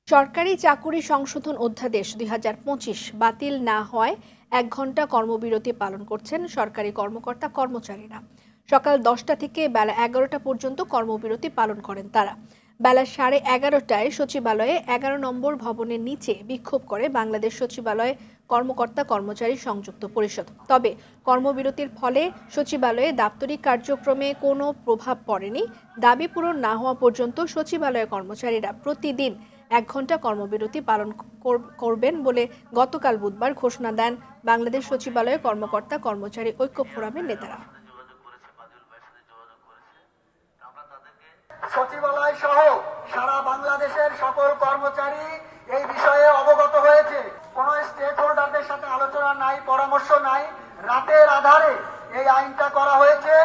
সরকারি চাকুরি সংশোধন অধ্যাদেশ ২০২৫ বাতিল না হওয়ায় ১ ঘণ্টা কর্মবিরতি পালন করছেন সরকারি কর্মকর্তা কর্মচারীরা। সকাল ১০টা থেকে বেলা ১১টা পর্যন্ত কর্মবিরতি পালন করেন তারা। বেলা ১১:৩০টায় সচিবালয়ে ১১ নম্বর ভবনের নিচে বিক্ষোভ করে বাংলাদেশ সচিবালয় কর্মকর্তা কর্মচারী সংযুক্ত পরিষদ। তবে কর্মবিরতির ফলে সচিবালয়ে দাপ্তরিক কার্যক্রমে কোনো প্রভাব পড়েনি। দাবি পূরণ না হওয়া পর্যন্ত সচিবালয়ের কর্মচারীরা প্রতিদিন ১ ঘণ্টা কর্মবিরতি পালন করবেন বলে গতকাল বুধবার ঘোষণা দেন বাংলাদেশ সচিবালয় কর্মকর্তা কর্মচারী ঐক্য ফোরামের নেতারা। সচিবালয় সহ সারা বাংলাদেশের সকল কর্মচারী এই বিষয়ে অবগত হয়েছে। কোন স্টেক হোল্ডারদের সাথে আলোচনা নাই, পরামর্শ নাই, রাতের আধারে এই আইনটা করা হয়েছে।